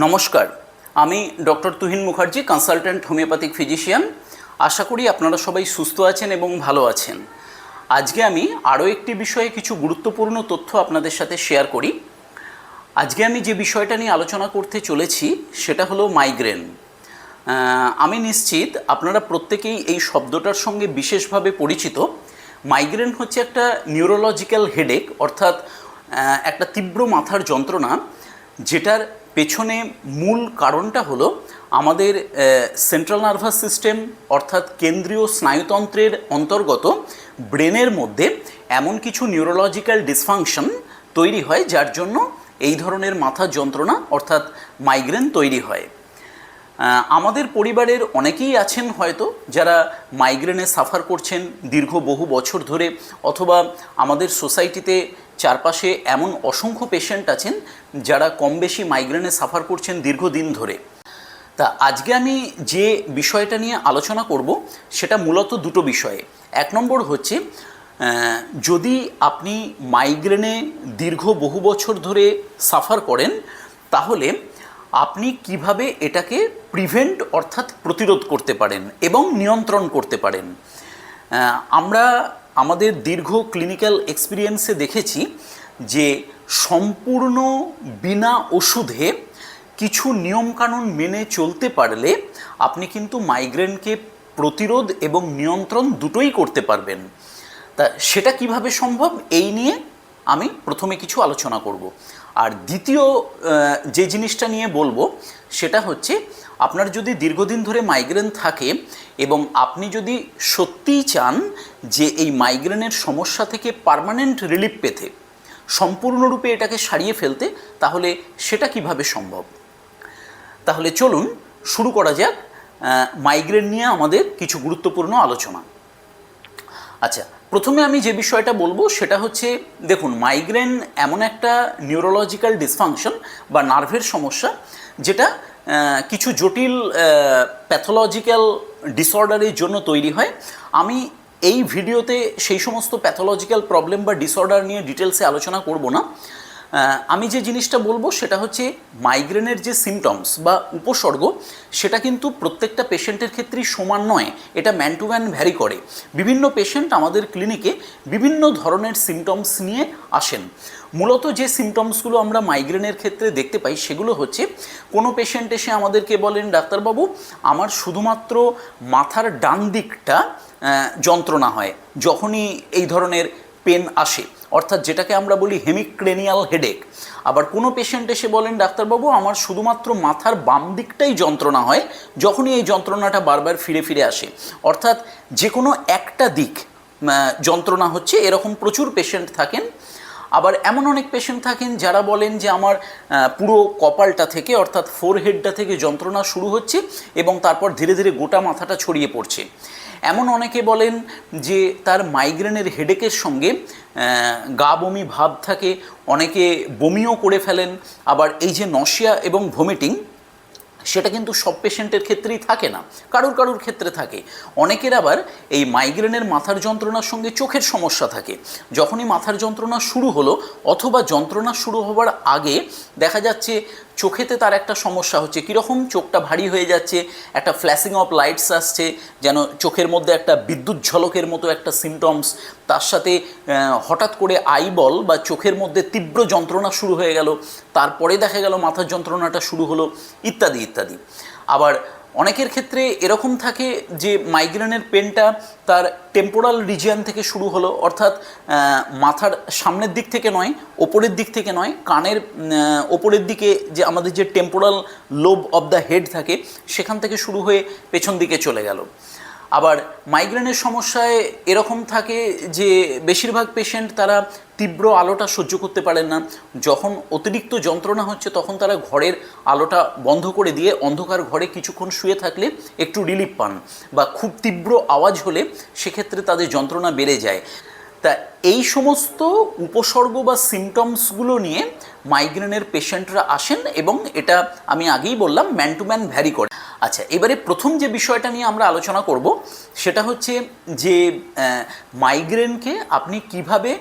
নমস্কার, আমি doctor Tuhin Mukherjee, consultant homeopathic physician. আশা করি আপনারা সবাই সুস্থ আছেন এবং ভালো আছেন। আজকে আমি আরও একটি বিষয়ে কিছু গুরুত্বপূর্ণ তথ্য আপনাদের সাথে শেয়ার করি। আজকে আমি যে বিষয়টা নিয়ে আলোচনা করতে চলেছি সেটা হলো মাইগ্রেন। আমি নিশ্চিত আপনারা প্রত্যেকেই এই শব্দটার সঙ্গে বিশেষভাবে পরিচিত। মাইগ্রেন হচ্ছে একটা নিউরোলজিক্যাল হেডেক, অর্থাৎ একটা তীব্র মাথার যন্ত্রণা, যেটার পেছনে মূল কারণটা হলো আমাদের সেন্ট্রাল নার্ভাস সিস্টেম অর্থাৎ কেন্দ্রীয় স্নায়ুতন্ত্রের অন্তর্গত ব্রেনের মধ্যে এমন কিছু নিউরোলজিক্যাল ডিসফাংশন তৈরি হয়, যার জন্য এই ধরনের মাথার যন্ত্রণা অর্থাৎ মাইগ্রেন তৈরি হয়। আমাদের পরিবারের অনেকেই আছেন হয়তো যারা মাইগ্রেনে সাফার করছেন দীর্ঘ বহু বছর ধরে, অথবা আমাদের সোসাইটিতে চারপাশে এমন অসংখ্য পেশেন্ট আছেন যারা কম বেশি মাইগ্রেনে সাফার করছেন দীর্ঘদিন ধরে। তা আজকে আমি যে বিষয়টা নিয়ে আলোচনা করব সেটা মূলত দুটো বিষয়ে। এক নম্বর হচ্ছে, যদি আপনি মাইগ্রেনে দীর্ঘ বহু বছর ধরে সাফার করেন তাহলে আপনি কিভাবে এটাকে প্রিভেন্ট অর্থাৎ প্রতিরোধ করতে পারেন এবং নিয়ন্ত্রণ করতে পারেন। আমরা আমাদের দীর্ঘ ক্লিনিক্যাল এক্সপিরিয়েন্সে দেখেছি যে সম্পূর্ণ বিনা ওষুধে কিছু নিয়মকানুন মেনে চলতে পারলে আপনি কিন্তু মাইগ্রেনকে প্রতিরোধ এবং নিয়ন্ত্রণ দুটোই করতে পারবেন। তা সেটা কিভাবে সম্ভব এই নিয়ে আমি প্রথমে কিছু আলোচনা করব। আর দ্বিতীয় যে জিনিসটা নিয়ে বলবো সেটা হচ্ছে, আপনার যদি দীর্ঘদিন ধরে মাইগ্রেন থাকে এবং আপনি যদি সত্যিই চান যে এই মাইগ্রেনের সমস্যা থেকে পার্মানেন্ট রিলিফ পেতে, সম্পূর্ণরূপে এটাকে সারিয়ে ফেলতে, তাহলে সেটা কিভাবে সম্ভব। তাহলে চলুন শুরু করা যাক মাইগ্রেন নিয়ে আমাদের কিছু গুরুত্বপূর্ণ আলোচনা। আচ্ছা, প্রথমে আমি যে বিষয়টা বলবো সেটা হচ্ছে, দেখুন, মাইগ্রেন এমন একটা নিউরোলজিক্যাল ডিসফাংশন বা নার্ভের সমস্যা যেটা কিছু জটিল প্যাথোলজিক্যাল ডিসঅর্ডারের জন্য তৈরি হয়। আমি এই ভিডিওতে সেই সমস্ত প্যাথোলজিক্যাল প্রবলেম বা ডিসঅর্ডার নিয়ে ডিটেলসে আলোচনা করব না। আমি যে জিনিসটা বলবো সেটা হচ্ছে, মাইগ্রেনের যে সিমটমস বা উপসর্গ সেটা কিন্তু প্রত্যেকটা পেশেন্টের ক্ষেত্রেই সমান নয়, এটা ম্যান টু ম্যান ভ্যারি করে। বিভিন্ন পেশেন্ট আমাদের ক্লিনিকে বিভিন্ন ধরনের সিমটমস নিয়ে আসেন। মূলত যে সিমটমসগুলো আমরা মাইগ্রেনের ক্ষেত্রে দেখতে পাই সেগুলো হচ্ছে, কোনো পেশেন্ট এসে আমাদেরকে বলেন, ডাক্তারবাবু আমার শুধুমাত্র মাথার ডান দিকটা যন্ত্রণা হয় যখনই এই ধরনের পেন আসে, অর্থাৎ যেটাকে আমরা বলি হেমিক্রেনিয়াল হেডেক। আবার কোনো পেশেন্ট এসে বলেন, ডাক্তারবাবু আমার শুধুমাত্র মাথার বাম দিকটাই যন্ত্রণা হয় যখনই এই যন্ত্রণাটা বারবার ফিরে ফিরে আসে, অর্থাৎ যে কোনো একটা দিক যন্ত্রণা হচ্ছে, এরকম প্রচুর পেশেন্ট থাকেন। আবার এমন অনেক পেশেন্ট থাকেন যারা বলেন যে আমার পুরো কপালটা থেকে অর্থাৎ ফোরহেডটা থেকে যন্ত্রণা শুরু হচ্ছে এবং তারপর ধীরে ধীরে গোটা মাথাটা ছড়িয়ে পড়ছে। এমন অনেকে বলেন যে তার মাইগ্রেনের হেডেকের সঙ্গে গা বমি ভাব থাকে, অনেকে বমিও করে ফেলেন। আবার এই যে নশিয়া এবং ভমিটিং, সেটা কিন্তু সব পেশেন্টের ক্ষেত্রেই থাকে না, কারুর কারুর ক্ষেত্রে থাকে। অনেকের আবার এই মাইগ্রেনের মাথার যন্ত্রণার সঙ্গে চোখের সমস্যা থাকে। যখনই মাথার যন্ত্রণা শুরু হলো অথবা যন্ত্রণা শুরু হওয়ার আগে দেখা যাচ্ছে চোখেতে তার একটা সমস্যা হচ্ছে, কীরকম চোখটা ভারী হয়ে যাচ্ছে, একটা ফ্ল্যাশিং অফ লাইটস আসছে, যেন চোখের মধ্যে একটা বিদ্যুৎ ঝলকের মতো একটা সিমটমস, তার সাথে হঠাৎ করে আইবল বা চোখের মধ্যে তীব্র যন্ত্রণা শুরু হয়ে গেল, তারপরে দেখা গেল মাথার যন্ত্রণাটা শুরু হলো, ইত্যাদি ইত্যাদি। আবার অনেকের ক্ষেত্রে এরকম থাকে যে মাইগ্রেনের পেনটা তার টেম্পোরাল রিজিয়ন থেকে শুরু হলো, অর্থাৎ মাথার সামনের দিক থেকে নয়, ওপরের দিক থেকে নয়, কানের ওপরের দিকে যে আমাদের যে temporal lobe of the head থাকে সেখান থেকে শুরু হয়ে পেছন দিকে চলে গেল। আবার মাইগ্রেনের সমস্যায় এরকম থাকে যে বেশিরভাগ পেশেন্ট তারা তীব্র আলোটা সহ্য করতে পারেন না। যখন অতিরিক্ত যন্ত্রণা হচ্ছে তখন তারা ঘরের আলোটা বন্ধ করে দিয়ে অন্ধকার ঘরে কিছুক্ষণ শুয়ে থাকলে একটু রিলিফ পান, বা খুব তীব্র আওয়াজ হলে সেক্ষেত্রে তাদের যন্ত্রণা বেড়ে যায়। তা এই সমস্ত উপসর্গ বা সিমটমসগুলো নিয়ে মাইগ্রেনের পেশেন্টরা আসেন এবং এটা আমি আগেই বললাম ম্যান টু ম্যান ভ্যারি করে। আচ্ছা, এবারে প্রথম যে বিষয়টা নিয়ে আমরা আলোচনা করব সেটা হচ্ছে যে মাইগ্রেনকে আপনি কিভাবে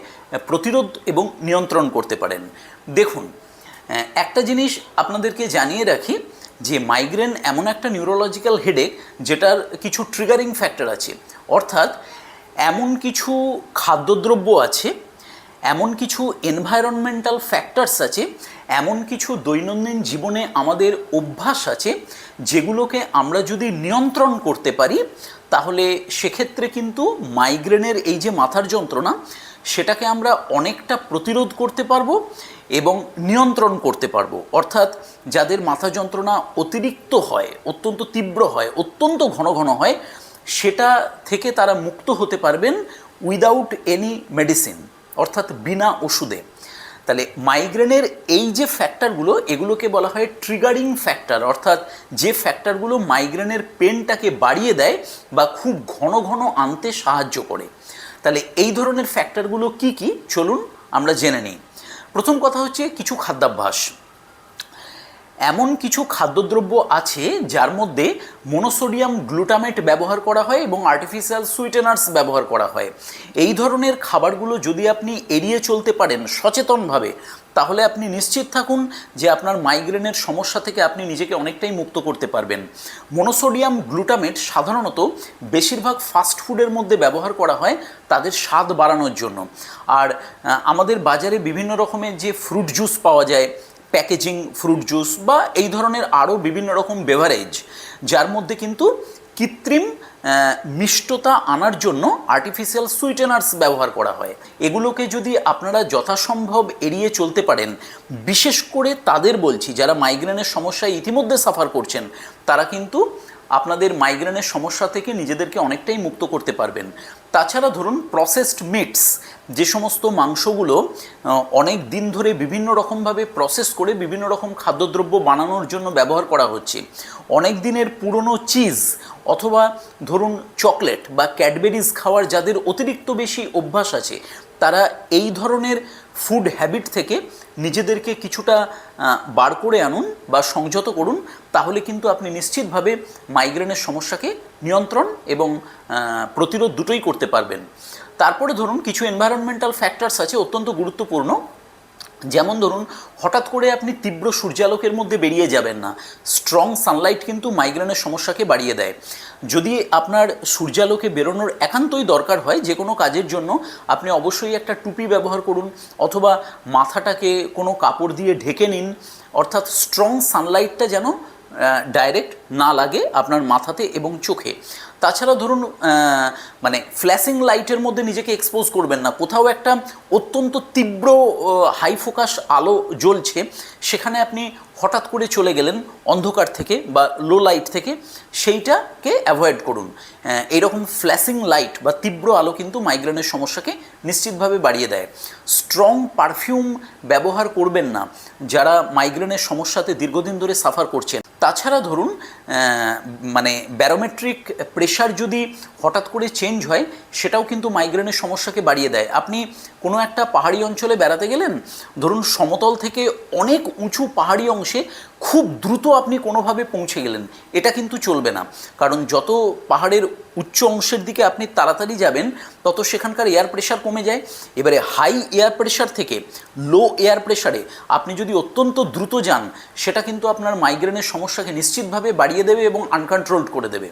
প্রতিরোধ এবং নিয়ন্ত্রণ করতে পারেন। দেখুন, একটা জিনিস আপনাদেরকে জানিয়ে রাখি যে মাইগ্রেন এমন একটা নিউরোলজিক্যাল হেডেক যেটার কিছু ট্রিগারিং ফ্যাক্টর আছে, অর্থাৎ এমন কিছু খাদ্যদ্রব্য আছে, এমন কিছু এনভায়রনমেন্টাল ফ্যাক্টরস আছে, এমন কিছু দৈনন্দিন জীবনে আমাদের অভ্যাস আছে যেগুলোকে আমরা যদি নিয়ন্ত্রণ করতে পারি তাহলে সেক্ষেত্রে কিন্তু মাইগ্রেনের এই যে মাথার যন্ত্রণা সেটাকে আমরা অনেকটা প্রতিরোধ করতে পারবো এবং নিয়ন্ত্রণ করতে পারবো। অর্থাৎ যাদের মাথা যন্ত্রণা অতিরিক্ত হয়, অত্যন্ত তীব্র হয়, অত্যন্ত ঘন ঘন হয়, সেটা থেকে তারা মুক্ত হতে পারবেন উইদাউট এনি মেডিসিন, অর্থাৎ বিনা ওষুধে। তাহলে মাইগ্রেনের এই যে ফ্যাক্টরগুলো এগুলোকে বলা হয় ট্রিগারিং ফ্যাক্টর, অর্থাৎ যে ফ্যাক্টরগুলো মাইগ্রেনের পেনটাকে বাড়িয়ে দেয় বা খুব ঘন ঘন আনতে সাহায্য করে। তাহলে এই ধরনের ফ্যাক্টরগুলো কি কি চলুন আমরা জেনে নিই। প্রথম কথা হচ্ছে কিছু খাদ্যাভ্যাস। এমন কিছু খাদ্যদ্রব্য আছে যার মধ্যে মনোসোডিয়াম গ্লুটামেট ব্যবহার করা হয় এবং আর্টিফিশিয়াল সুইটেনার্স ব্যবহার করা হয়। এই ধরনের খাবারগুলো যদি আপনি এড়িয়ে চলতে পারেন সচেতনভাবে, তাহলে আপনি নিশ্চিত থাকুন যে আপনার মাইগ্রেনের সমস্যা থেকে আপনি নিজেকে অনেকটাই মুক্ত করতে পারবেন। মনোসোডিয়াম গ্লুটামেট সাধারণত বেশিরভাগ ফাস্ট ফুডের মধ্যে ব্যবহার করা হয় তাদের স্বাদ বাড়ানোর জন্য। আর আমাদের বাজারে বিভিন্ন রকমের যে ফ্রুট জুস পাওয়া যায়, প্যাকেজিং ফ্রুট জুস বা এই ধরনের আরও বিভিন্ন রকম বেভারেজ, যার মধ্যে কিন্তু কৃত্রিম মিষ্টতা আনার জন্য আর্টিফিশিয়াল সুইটেনার্স ব্যবহার করা হয়। এগুলোকে যদি আপনারা যথাসম্ভব এড়িয়ে চলতে পারেন, বিশেষ করে তাদের বলছি যারা মাইগ্রেনের সমস্যায় ইতিমধ্যে সাফার করছেন, তারা কিন্তু আপনাদের মাইগ্রেনের সমস্যা থেকে নিজেদেরকে অনেকটাই মুক্ত করতে পারবেন। তাছাড়া ধরুন প্রসেসড মিটস, যে সমস্ত মাংসগুলো অনেক দিন ধরে বিভিন্ন রকমভাবে প্রসেস করে বিভিন্ন রকম খাদ্যদ্রব্য বানানোর জন্য ব্যবহার করা হচ্ছে, অনেক দিনের পুরনো চিজ অথবা ধরুন চকলেট বা ক্যাডবেরিজ খাওয়ার যাদের অতিরিক্ত বেশি অভ্যাস আছে, তারা এই ধরনের ফুড হ্যাবিট থেকে নিজেদেরকে কিছুটা বার করে আনুন বা সংযত করুন, তাহলে কিন্তু আপনি নিশ্চিতভাবে মাইগ্রেনের সমস্যাকে নিয়ন্ত্রণ এবং প্রতিরোধ দুটোই করতে পারবেন। তারপরে ধরুন কিছু এনভায়রনমেন্টাল ফ্যাক্টরস আছে অত্যন্ত গুরুত্বপূর্ণ, যেমন ধরুন হঠাৎ করে আপনি তীব্র সূর্যালোকের মধ্যে বেরিয়ে যাবেন না। স্ট্রং সানলাইট কিন্তু মাইগ্রেনের সমস্যাকে বাড়িয়ে দেয়। যদি আপনার সূর্যালোকে বেরোনোর একান্তই দরকার হয় যে কোনো কাজের জন্য, আপনি অবশ্যই একটা টুপি ব্যবহার করুন অথবা মাথাটাকে কোনো কাপড় দিয়ে ঢেকে নিন, অর্থাৎ স্ট্রং সানলাইটটা যেন ডাইরেক্ট না লাগে আপনার মাথাতে এবং চোখে। তাছাড়া ধরুন মানে ফ্ল্যাশিং লাইটের মধ্যে নিজেকে এক্সপোজ করবেন না। কোথাও একটা অত্যন্ত তীব্র হাই ফোকাস আলো জ্বলছে, সেখানে আপনি হঠাৎ করে চলে গেলেন অন্ধকার থেকে বা লো লাইট থেকে, সেইটাকে অ্যাভয়েড করুন। এইরকম ফ্ল্যাশিং লাইট বা তীব্র আলো কিন্তু মাইগ্রেনের সমস্যাকে নিশ্চিতভাবে বাড়িয়ে দেয়। স্ট্রং পারফিউম ব্যবহার করবেন না যারা মাইগ্রেনের সমস্যাতে দীর্ঘদিন ধরে সাফার করছেন। তাছাড়া ধরুন মানে ব্যারোমেট্রিক প্রেশার যদি হঠাৎ করে চেঞ্জ হয়, সেটাও কিন্তু মাইগ্রেনের সমস্যাকে বাড়িয়ে দেয়। আপনি কোনো একটা পাহাড়ি অঞ্চলে বেড়াতে গেলেন, ধরুন সমতল থেকে অনেক উঁচু পাহাড়ি অংশে খুব দ্রুত আপনি কোনোভাবে পৌঁছে গেলেন, এটা কিন্তু চলবে না। কারণ যত পাহাড়ের উচ্চ অংশের দিকে আপনি তাড়াতাড়ি যাবেন, তত সেখানকার এয়ার প্রেশার কমে যায়। এবারে হাই এয়ার প্রেশার থেকে লো এয়ার প্রেশারে আপনি যদি অত্যন্ত দ্রুত যান, সেটা কিন্তু আপনার মাইগ্রেনের সমস্যাকে নিশ্চিতভাবে বাড়িয়ে দেবে এবং আনকন্ট্রোলড করে দেবে।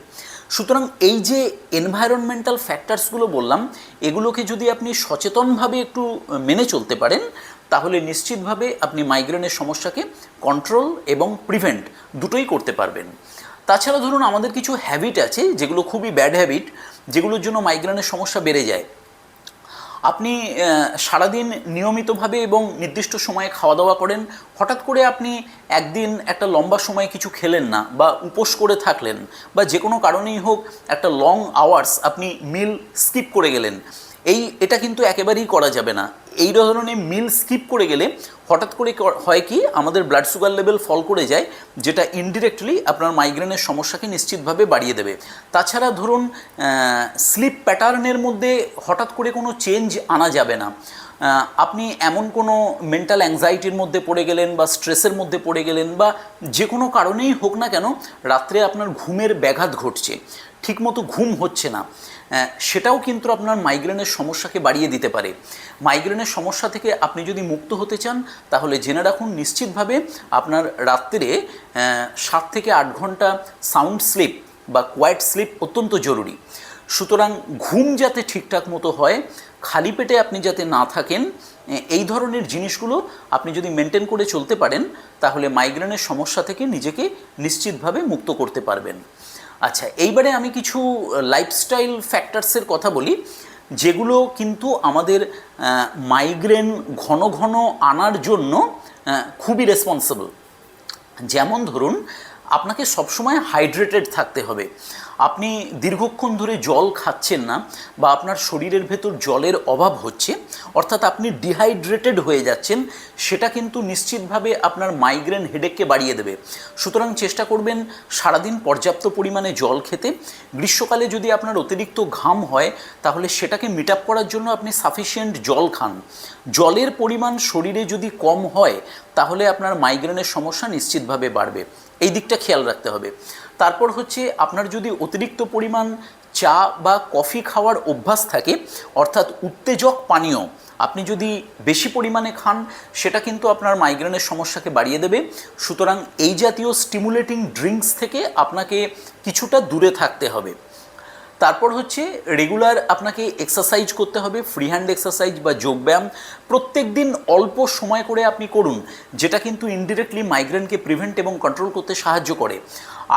সুতরাং এই যে এনভায়রনমেন্টাল ফ্যাক্টরসগুলো বললাম, এগুলোকে যদি আপনি সচেতনভাবে একটু মেনে চলতে পারেন, তাহলে নিশ্চিতভাবে আপনি মাইগ্রেনের সমস্যাকে কন্ট্রোল এবং প্রিভেন্ট দুটোই করতে পারবেন। তাছাড়া ধরুন আমাদের কিছু হ্যাবিট আছে যেগুলো খুবই ব্যাড হ্যাবিট, যেগুলোর জন্য মাইগ্রেনের সমস্যা বেড়ে যায়। আপনি সারাদিন নিয়মিতভাবে এবং নির্দিষ্ট সময়ে খাওয়া দাওয়া করেন, হঠাৎ করে আপনি একদিন একটা লম্বা সময় কিছু খেলেন না বা উপোস করে থাকলেন, বা যে কোনো কারণেই হোক একটা লং আওয়ার্স আপনি মিল স্কিপ করে গেলেন, এটা কিন্তু একেবারেই করা যাবে না। এই ধরনের মিল স্কিপ করে গেলে হঠাৎ করে হয় কি, আমাদের ব্লাড সুগার লেভেল ফল করে যায়, যেটা ইনডিরেক্টলি আপনার মাইগ্রেনের সমস্যাকে নিশ্চিতভাবে বাড়িয়ে দেবে। তাছাড়া ধরুন স্লিপ প্যাটার্নের মধ্যে হঠাৎ করে কোনো চেঞ্জ আনা যাবে না। আপনি এমন কোনো মেন্টাল অ্যাংজাইটির মধ্যে পড়ে গেলেন বা স্ট্রেসের মধ্যে পড়ে গেলেন বা যে কোনো কারণেই হোক না কেন রাত্রে আপনার ঘুমের ব্যাঘাত ঘটছে, ঠিকমতো ঘুম হচ্ছে না, সেটাও কিন্তু আপনার মাইগ্রেনের সমস্যাকে বাড়িয়ে দিতে পারে। মাইগ্রেনের সমস্যা থেকে আপনি যদি মুক্ত হতে চান তাহলে জেনে রাখুন নিশ্চিতভাবে আপনার রাত্রে 7 থেকে 8 ঘন্টা সাউন্ড স্লিপ বা কোয়াইট স্লিপ অত্যন্ত জরুরি। সুতরাং ঘুম যাতে ঠিকঠাক মতো হয়, খালি পেটে আপনি যাতে না থাকেন, এই ধরনের জিনিসগুলো আপনি যদি মেনটেন করে চলতে পারেন তাহলে মাইগ্রেনের সমস্যা থেকে নিজেকে নিশ্চিতভাবে মুক্ত করতে পারবেন। আচ্ছা, এইবারে আমি কিছু লাইফস্টাইল ফ্যাক্টরসের কথা বলি যেগুলো কিন্তু আমাদের মাইগ্রেন ঘন ঘন আনার জন্য খুবই রেসপন্সিবল। যেমন ধরুন, আপনাকে সবসময় হাইড্রেটেড থাকতে হবে। আপনি দীর্ঘক্ষণ ধরে জল খাচ্ছেন না বা আপনার শরীরের ভেতর জলের অভাব হচ্ছে, অর্থাৎ আপনি ডিহাইড্রেটেড হয়ে যাচ্ছেন, সেটা কিন্তু নিশ্চিতভাবে আপনার মাইগ্রেন হেডেককে বাড়িয়ে দেবে। সুতরাং চেষ্টা করবেন সারাদিন পর্যাপ্ত পরিমাণে জল খেতে। গ্রীষ্মকালে যদি আপনার অতিরিক্ত ঘাম হয় তাহলে সেটাকে মিট আপ করার জন্য আপনি সাফিসিয়েন্ট জল খান। জলের পরিমাণ শরীরে যদি কম হয় তাহলে আপনার মাইগ্রেনের সমস্যা নিশ্চিতভাবে বাড়বে, এই দিকটা খেয়াল রাখতে হবে। তারপর হচ্ছে, আপনার যদি অতিরিক্ত পরিমাণ চা বা কফি খাওয়ার অভ্যাস থাকে, অর্থাৎ উত্তেজক পানীয় আপনি যদি বেশি পরিমাণে খান, সেটা কিন্তু আপনার মাইগ্রেনের সমস্যাকে বাড়িয়ে দেবে। সুতরাং এই জাতীয় স্টিমুলেটিং ড্রিঙ্কস থেকে আপনাকে কিছুটা দূরে থাকতে হবে। তারপর হচ্ছে, রেগুলার আপনাকে এক্সারসাইজ করতে হবে, ফ্রি হ্যান্ড এক্সারসাইজ বা যোগব্যায়াম প্রত্যেক দিন অল্প সময় করে আপনি করুন, যেটা কিন্তু ইনডিরেক্টলি মাইগ্রেনকে প্রিভেন্ট এবং কন্ট্রোল করতে সাহায্য করে।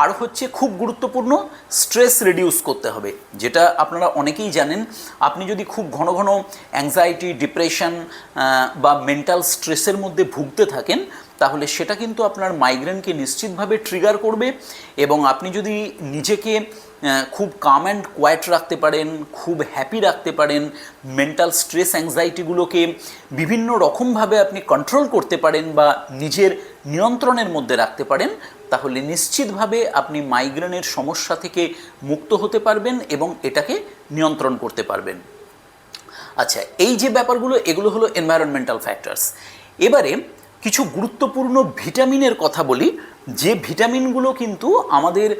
আর হচ্ছে খুব গুরুত্বপূর্ণ, স্ট্রেস রিডিউস করতে হবে, যেটা আপনারা অনেকেই জানেন। আপনি যদি খুব ঘন ঘন অ্যাংজাইটি, ডিপ্রেশন বা মেন্টাল স্ট্রেসের মধ্যে ভুগতে থাকেন তাহলে সেটা কিন্তু আপনার মাইগ্রেনকে নিশ্চিতভাবে ট্রিগার করবে। এবং আপনি যদি নিজেকে খুব কাম অ্যান্ড কোয়াইট রাখতে পারেন, খুব হ্যাপি রাখতে পারেন, মেন্টাল স্ট্রেস অ্যাংজাইটিগুলোকে বিভিন্ন রকমভাবে আপনি কন্ট্রোল করতে পারেন বা নিজের নিয়ন্ত্রণের মধ্যে রাখতে পারেন, তাহলে নিশ্চিতভাবে আপনি মাইগ্রেনের সমস্যা থেকে মুক্ত হতে পারবেন এবং এটাকে নিয়ন্ত্রণ করতে পারবেন। আচ্ছা, এই যে ব্যাপারগুলো, এগুলো হলো এনভায়রনমেন্টাল ফ্যাক্টরস। এবারে কিছু গুরুত্বপূর্ণ ভিটামিনের কথা বলি, যে ভিটামিনগুলো কিন্তু আমাদের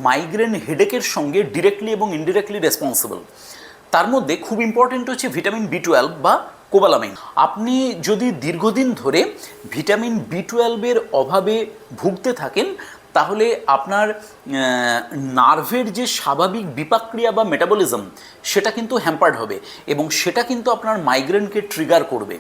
মাইগ্রেন হেডেকের সঙ্গে ডিরেক্টলি এবং ইনডিরেক্টলি রেসপন্সিবল। তার মধ্যে খুব ইম্পর্টেন্ট হচ্ছে ভিটামিন B12 বা কোবালামিন। আপনি যদি দীর্ঘদিন ধরে ভিটামিন B12-এর অভাবে ভুগতে থাকেন তাহলে আপনার নার্ভের যে স্বাভাবিক বিপাকক্রিয়া বা মেটাবলিজম সেটা কিন্তু হ্যাম্পার্ড হবে এবং সেটা কিন্তু আপনার মাইগ্রেনকে ট্রিগার করবে।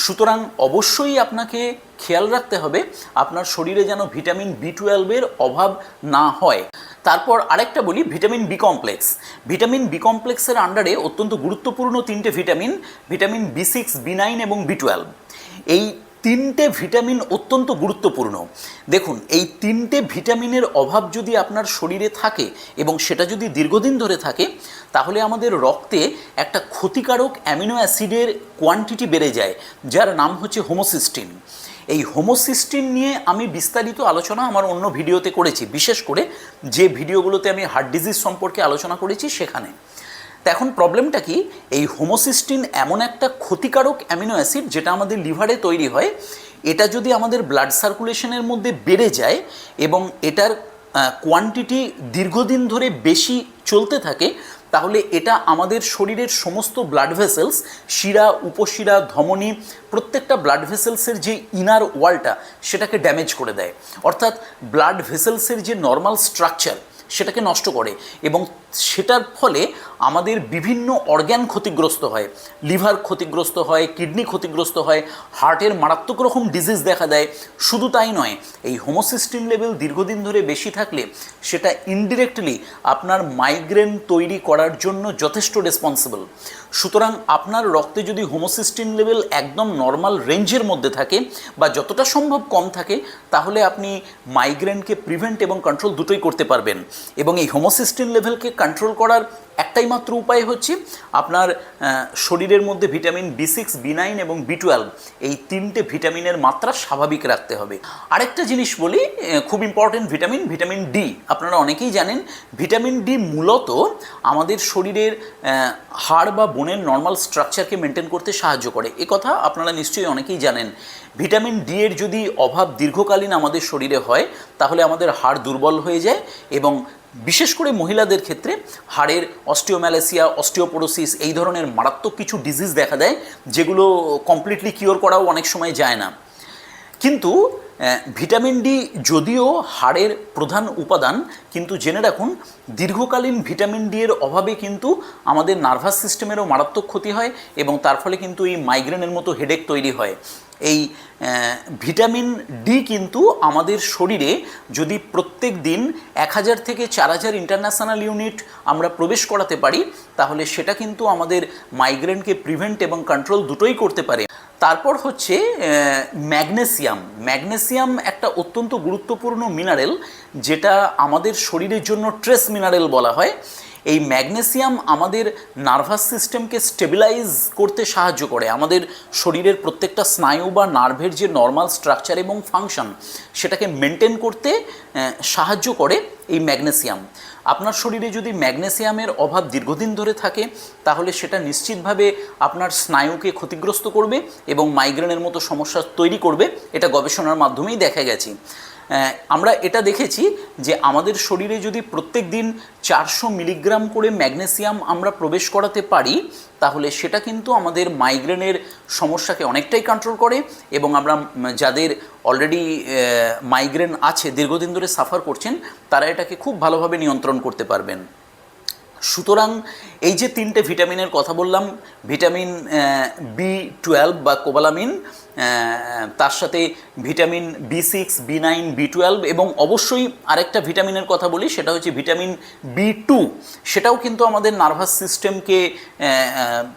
সুতরাং অবশ্যই আপনাকে খেয়াল রাখতে হবে আপনার শরীরে যেন ভিটামিন B12-এর অভাব না হয়। তারপর আরেকটা বলি, vitamin B complex. Vitamin B কমপ্লেক্সের আন্ডারে অত্যন্ত গুরুত্বপূর্ণ তিনটে ভিটামিন, ভিটামিন B6, B9 এবং B12। এই তিনটে ভিটামিন অত্যন্ত গুরুত্বপূর্ণ। দেখুন, এই তিনটে ভিটামিনের অভাব যদি আপনার শরীরে থাকে এবং সেটা যদি দীর্ঘদিন ধরে থাকে তাহলে আমাদের রক্তে একটা ক্ষতিকারক অ্যামিনো অ্যাসিডের কোয়ান্টিটি বেড়ে যায়, যার নাম হচ্ছে হোমোসিস্টিন। এই হোমোসিস্টিন নিয়ে আমি বিস্তারিত আলোচনা আমার অন্য ভিডিওতে করেছি, বিশেষ করে যে ভিডিওগুলোতে আমি হার্ট ডিজিজ সম্পর্কে আলোচনা করেছি সেখানে। তো এখন প্রবলেমটা কি, এই হোমোসিস্টিন এমন একটা ক্ষতিকারক অ্যামিনো অ্যাসিড যেটা আমাদের লিভারে তৈরি হয়। এটা যদি আমাদের ব্লাড সার্কুলেশনের মধ্যে বেড়ে যায় এবং এটার কোয়ান্টিটি দীর্ঘদিন ধরে বেশি চলতে থাকে তাহলে এটা আমাদের শরীরের সমস্ত ব্লাড ভেসেলস, শিরা, উপশিরা, ধমনী, প্রত্যেকটা ব্লাড ভেসেলসের যে ইনার ওয়ালটা সেটাকে ড্যামেজ করে দেয়। অর্থাৎ ব্লাড ভেসেলসের যে নর্মাল স্ট্রাকচার সেটাকে নষ্ট করে এবং সেটার ফলে আমাদের বিভিন্ন অর্গ্যান ক্ষতিগ্রস্ত হয়, লিভার ক্ষতিগ্রস্ত হয়, কিডনি ক্ষতিগ্রস্ত হয়, হার্টের মারাত্মক রকম ডিজিজ দেখা দেয়। শুধু তাই নয়, এই হোমোসিস্টিন লেভেল দীর্ঘদিন ধরে বেশি থাকলে সেটা ইনডিরেক্টলি আপনার মাইগ্রেন তৈরি করার জন্য যথেষ্ট রেসপন্সিবল। সুতরাং আপনার রক্তে যদি হোমোসিস্টিন লেভেল একদম নর্মাল রেঞ্জের মধ্যে থাকে বা যতটা সম্ভব কম থাকে তাহলে আপনি মাইগ্রেনকে প্রিভেন্ট এবং কন্ট্রোল দুটোই করতে পারবেন। এবং এই হোমোসিস্টিন লেভেলকে কন্ট্রোল করার একটাই মাত্র উপায় হচ্ছে আপনার শরীরের মধ্যে ভিটামিন B6, B9 এবং B12 এই তিনটে ভিটামিনের মাত্রা স্বাভাবিক রাখতে হবে। আরেকটা জিনিস বলি, খুব ইম্পর্টেন্ট ভিটামিন ডি। আপনারা অনেকেই জানেন ভিটামিন ডি মূলত আমাদের শরীরের হাড় বা বোনের নর্মাল স্ট্রাকচারকে মেনটেন করতে সাহায্য করে। এ কথা আপনারা নিশ্চয়ই অনেকেই জানেন। ভিটামিন ডি এর যদি অভাব দীর্ঘকালীন আমাদের শরীরে হয় তাহলে আমাদের হাড় দুর্বল হয়ে যায় এবং বিশেষ করে মহিলাদের ক্ষেত্রে হাড়ের অস্টিওম্যালেসিয়া, অস্টিওপোরোসিস এই ধরনের মারাত্মক কিছু ডিজিজ দেখা দেয়, যেগুলো কমপ্লিটলি কিওর করাও অনেক সময় যায় না। কিন্তু ভিটামিন ডি যদিও হাড়ের প্রধান উপাদান, কিন্তু জেনে রাখুন দীর্ঘকালীন ভিটামিন ডি এর অভাবে কিন্তু আমাদের নার্ভাস সিস্টেমেরও মারাত্মক ক্ষতি হয় এবং তার ফলে কিন্তু এই মাইগ্রেনের মতো হেডেক তৈরি হয়। এই ভিটামিন ডি কিন্তু আমাদের শরীরে যদি প্রত্যেক দিন 1000 থেকে 4000 ইন্টারন্যাশনাল ইউনিট আমরা প্রবেশ করাতে পারি তাহলে সেটা কিন্তু আমাদের মাইগ্রেনকে প্রিভেন্ট এবং কন্ট্রোল দুটোই করতে পারে। তারপর হচ্ছে ম্যাগনেসিয়াম একটা অত্যন্ত গুরুত্বপূর্ণ মিনারেল, যেটা আমাদের শরীরের জন্য ট্রেস মিনারেল বলা হয়। এই ম্যাগনেসিয়াম আমাদের নার্ভাস সিস্টেমকে স্টেবিলাইজ করতে সাহায্য করে। আমাদের শরীরের প্রত্যেকটা স্নায়ু বা নার্ভের যে নর্মাল স্ট্রাকচার এবং ফাংশন সেটাকে মেনটেন করতে সাহায্য করে এই ম্যাগনেসিয়াম। আপনার শরীরে যদি ম্যাগনেসিয়ামের অভাব দীর্ঘদিন ধরে থাকে তাহলে সেটা নিশ্চিতভাবে আপনার স্নায়ুকে ক্ষতিগ্রস্ত করবে এবং মাইগ্রেনের মতো সমস্যা তৈরি করবে। এটা গবেষণার মাধ্যমেই দেখা গেছে। আমরা এটা দেখেছি যে আমাদের শরীরে যদি প্রত্যেক দিন 400 মিলিগ্রাম করে ম্যাগনেসিয়াম আমরা প্রবেশ করাতে পারি তাহলে সেটা কিন্তু আমাদের মাইগ্রেনের সমস্যাকে অনেকটাই কন্ট্রোল করে এবং আমরা যাদের অলরেডি মাইগ্রেন আছে, দীর্ঘদিন ধরে সাফার করছেন, তারা এটাকে খুব ভালোভাবে নিয়ন্ত্রণ করতে পারবেন। সুতরাং এই যে তিনটে ভিটামিনের কথা বললাম, ভিটামিন B12 বা কোবালামিন, তার সাথে ভিটামিন B6, B9, B12 এবং অবশ্যই আরেকটা ভিটামিনের কথা বলি সেটা হচ্ছে ভিটামিন B2। সেটাও কিন্তু আমাদের নার্ভাস সিস্টেমকে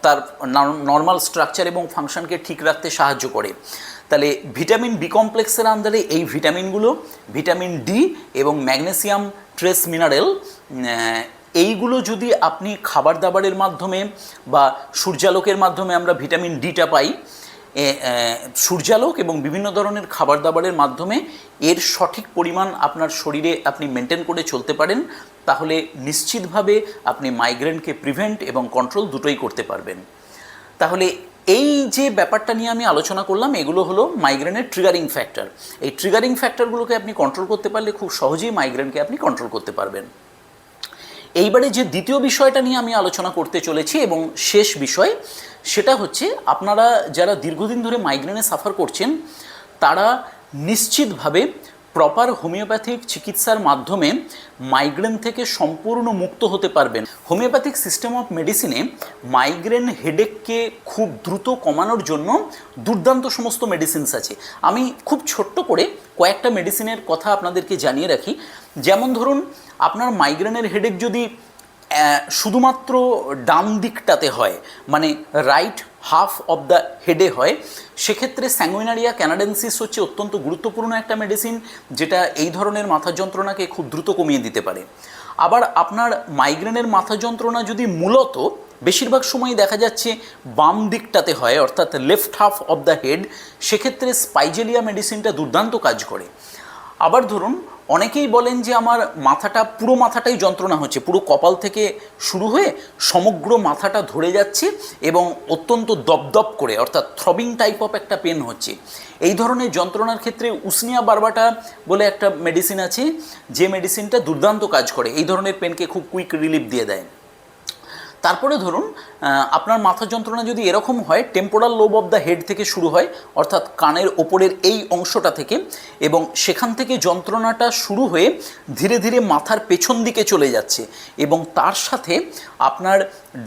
তার নর্মাল স্ট্রাকচার এবং ফাংশনকে ঠিক রাখতে সাহায্য করে। তাহলে ভিটামিন বি কমপ্লেক্সের আন্ডারে এই ভিটামিনগুলো, ভিটামিন ডি এবং ম্যাগনেসিয়াম ট্রেস মিনারেল, এইগুলো যদি আপনি খাবার দাবারের মাধ্যমে বা সূর্যালোকের মাধ্যমে আমরা ভিটামিন ডিটা পাই, সূর্যালোক এবং বিভিন্ন ধরনের খাবার দাবারের মাধ্যমে এর সঠিক পরিমাণ আপনার শরীরে আপনি মেনটেন করে চলতে পারেন তাহলে নিশ্চিতভাবে আপনি মাইগ্রেনকে প্রিভেন্ট এবং কন্ট্রোল দুটোই করতে পারবেন। তাহলে এই যে ব্যাপারটা নিয়ে আমি আলোচনা করলাম এগুলো হলো মাইগ্রেনের ট্রিগারিং ফ্যাক্টর। এই ট্রিগারিং ফ্যাক্টরগুলোকে আপনি কন্ট্রোল করতে পারলে খুব সহজেই মাইগ্রেনকে আপনি কন্ট্রোল করতে পারবেন। এইবারে যে দ্বিতীয় বিষয়টা নিয়ে আমি আলোচনা করতে চলেছি এবং শেষ বিষয়, সেটা হচ্ছে আপনারা যারা দীর্ঘদিন ধরে মাইগ্রেনে সাফার করছেন তারা নিশ্চিতভাবে প্রপার হোমিওপ্যাথিক চিকিৎসার মাধ্যমে মাইগ্রেন থেকে সম্পূর্ণ মুক্ত হতে পারবেন। হোমিওপ্যাথিক সিস্টেম অফ মেডিসিনে মাইগ্রেন হেডেককে খুব দ্রুত কমানোর জন্য দুর্দান্ত সমস্ত মেডিসিনস আছে। আমি খুব ছোট্ট করে কয়েকটা মেডিসিনের কথা আপনাদেরকে জানিয়ে রাখি। যেমন ধরুন আপনার মাইগ্রেনের হেডেক যদি শুধুমাত্র ডান দিকটাতে হয়, মানে রাইট হাফ অফ দ্য হেডে হয়, সেক্ষেত্রে স্যাঙ্গুইনারিয়া ক্যানাডেন্সিস হচ্ছে অত্যন্ত গুরুত্বপূর্ণ একটা মেডিসিন যেটা এই ধরনের মাথা যন্ত্রণাকে খুব দ্রুত কমিয়ে দিতে পারে। আবার আপনার মাইগ্রেনের মাথা যন্ত্রণা যদি মূলত বেশিরভাগ সময় দেখা যাচ্ছে বাম দিকটাতে হয়, অর্থাৎ left half of the head, সেক্ষেত্রে স্পাইজেলিয়া মেডিসিনটা দুর্দান্ত কাজ করে। আবার ধরুন অনেকেই বলেন যে আমার পুরো মাথাটাই যন্ত্রণা হচ্ছে, পুরো কপাল থেকে শুরু হয়ে সমগ্র মাথাটা ধরে যাচ্ছে এবং অত্যন্ত দপদপ করে, অর্থাৎ থ্রবিং টাইপ অফ একটা পেন হচ্ছে। এই ধরনের যন্ত্রণার ক্ষেত্রে উসনিয়া বারবাটা বলে একটা মেডিসিন আছে যে মেডিসিনটা দুর্দান্ত কাজ করে, এই ধরনের পেনকে খুব কুইক রিলিফ দিয়ে দেয়। তারপরে ধরুন আপনার মাথা যন্ত্রণা যদি এরকম হয় temporal lobe of the head থেকে শুরু হয়, অর্থাৎ কানের ওপরের এই অংশটা থেকে, এবং সেখান থেকে যন্ত্রণাটা শুরু হয়ে ধীরে ধীরে মাথার পেছন দিকে চলে যাচ্ছে এবং তার সাথে আপনার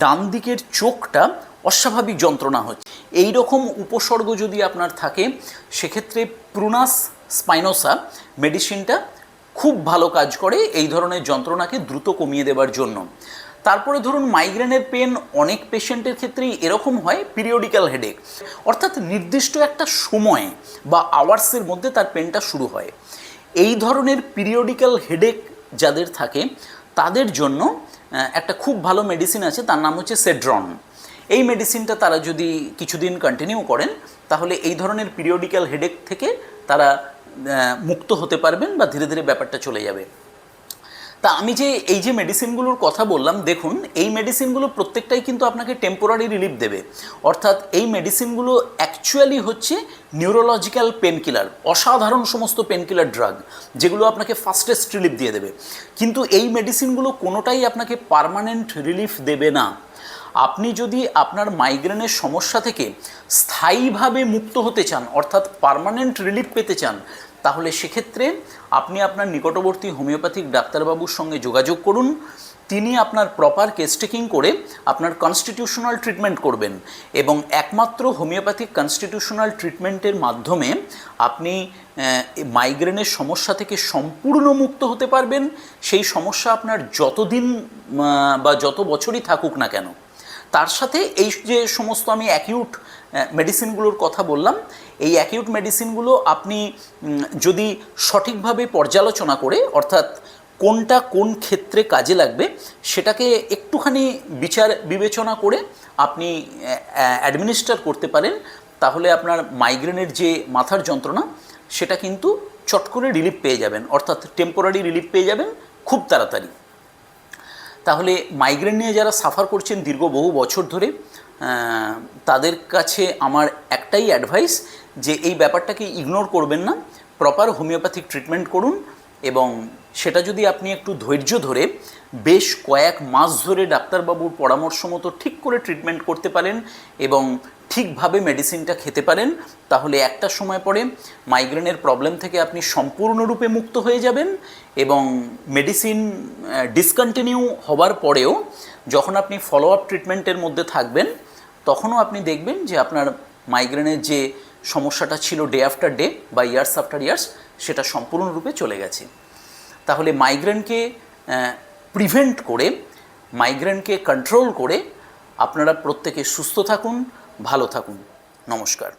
ডান দিকের চোখটা অস্বাভাবিক যন্ত্রণা হচ্ছে, এই রকম উপসর্গ যদি আপনার থাকে সেক্ষেত্রে প্রুনাস স্পাইনোসা মেডিসিনটা খুব ভালো কাজ করে এই ধরনের যন্ত্রণাকে দ্রুত কমিয়ে দেওয়ার জন্য। তারপরে ধরুন মাইগ্রেনের পেন অনেক পেশেন্টের ক্ষেত্রেই এরকম হয় পিরিয়ডিক্যাল হেডেক, অর্থাৎ নির্দিষ্ট একটা সময় বা আওয়ার্সের মধ্যে তার পেনটা শুরু হয়। এই ধরনের পিরিয়ডিক্যাল হেডেক যাদের থাকে তাদের জন্য একটা খুব ভালো মেডিসিন আছে, তার নাম হচ্ছে সেড্রন। এই মেডিসিনটা তারা যদি কিছুদিন কন্টিনিউ করেন তাহলে এই ধরনের পিরিয়ডিক্যাল হেডেক থেকে তারা মুক্ত হতে পারবেন বা ধীরে ধীরে ব্যাপারটা চলে যাবে। তা আমি যে এই যে মেডিসিনগুলোর কথা বললাম, দেখুন এই মেডিসিনগুলো প্রত্যেকটাই কিন্তু আপনাকে টেম্পোরারি রিলিফ দেবে, অর্থাৎ এই মেডিসিনগুলো অ্যাকচুয়ালি হচ্ছে নিউরোলজিক্যাল পেন কিলার, অসাধারণ সমস্ত পেন কিলার ড্রাগ যেগুলো আপনাকে ফাস্টেস্ট রিলিফ দিয়ে দেবে। কিন্তু এই মেডিসিনগুলো কোনোটাই আপনাকে পার্মানেন্ট রিলিফ দেবে না। আপনি যদি আপনার মাইগ্রেনের সমস্যা থেকে স্থায়ীভাবে মুক্ত হতে চান, অর্থাৎ পার্মানেন্ট রিলিফ পেতে চান, তাহলে সেক্ষেত্রে আপনি আপনার নিকটবর্তী হোমিওপ্যাথিক ডাক্তারবাবুর সঙ্গে যোগাযোগ করুন। তিনি আপনার প্রপার কেস টেকিং করে আপনার কনস্টিটিউশনাল ট্রিটমেন্ট করবেন এবং একমাত্র হোমিওপ্যাথিক কনস্টিটিউশনাল ট্রিটমেন্টের মাধ্যমে আপনি মাইগ্রেনের সমস্যা থেকে সম্পূর্ণ মুক্ত হতে পারবেন। সেই সমস্যা আপনার যতদিন বা যত বছরই থাকুক না কেন। তার সাথে এই যে সমস্ত আমি অ্যাকিউট মেডিসিনগুলোর কথা বললাম, এই অ্যাকিউট মেডিসিনগুলো আপনি যদি সঠিকভাবে পর্যালোচনা করে, অর্থাৎ কোনটা কোন ক্ষেত্রে কাজে লাগবে সেটাকে একটুখানি বিচার বিবেচনা করে আপনি অ্যাডমিনিস্টার করতে পারেন, তাহলে আপনার মাইগ্রেনের যে মাথার যন্ত্রণা সেটা কিন্তু চট করে রিলিফ পেয়ে যাবেন, অর্থাৎ টেম্পোরারি রিলিফ পেয়ে যাবেন খুব তাড়াতাড়ি। তাহলে মাইগ্রেন নিয়ে যারা সাফার করছেন দীর্ঘ বহু বছর ধরে, তাদের কাছে আমার একটাই অ্যাডভাইস যে এই ব্যাপারটাকে ইগনোর করবেন না, প্রপার হোমিওপ্যাথিক ট্রিটমেন্ট করুন এবং সেটা যদি আপনি একটু ধৈর্য ধরে বেশ কয়েক মাস ধরে ডাক্তারবাবুর পরামর্শ মতো ঠিক করে ট্রিটমেন্ট করতে পারেন এবং ঠিকভাবে মেডিসিনটা খেতে পারেন, তাহলে একটা সময় পরে মাইগ্রেনের প্রবলেম থেকে আপনি সম্পূর্ণরূপে মুক্ত হয়ে যাবেন। এবং মেডিসিন ডিসকন্টিনিউ হওয়ার পরেও যখন আপনি ফলো আপ ট্রিটমেন্টের মধ্যে থাকবেন, তখনও আপনি দেখবেন যে আপনার মাইগ্রেনের যে সমস্যাটা ছিল ডে আফটার ডে বা ইয়ার্স আফটার ইয়ার্স, সেটা সম্পূর্ণরূপে চলে গেছে। তাহলে মাইগ্রেনকে প্রিভেন্ট করে, মাইগ্রেনকে কন্ট্রোল করে আপনারা প্রত্যেকে সুস্থ থাকুন, ভালো থাকুন। নমস্কার।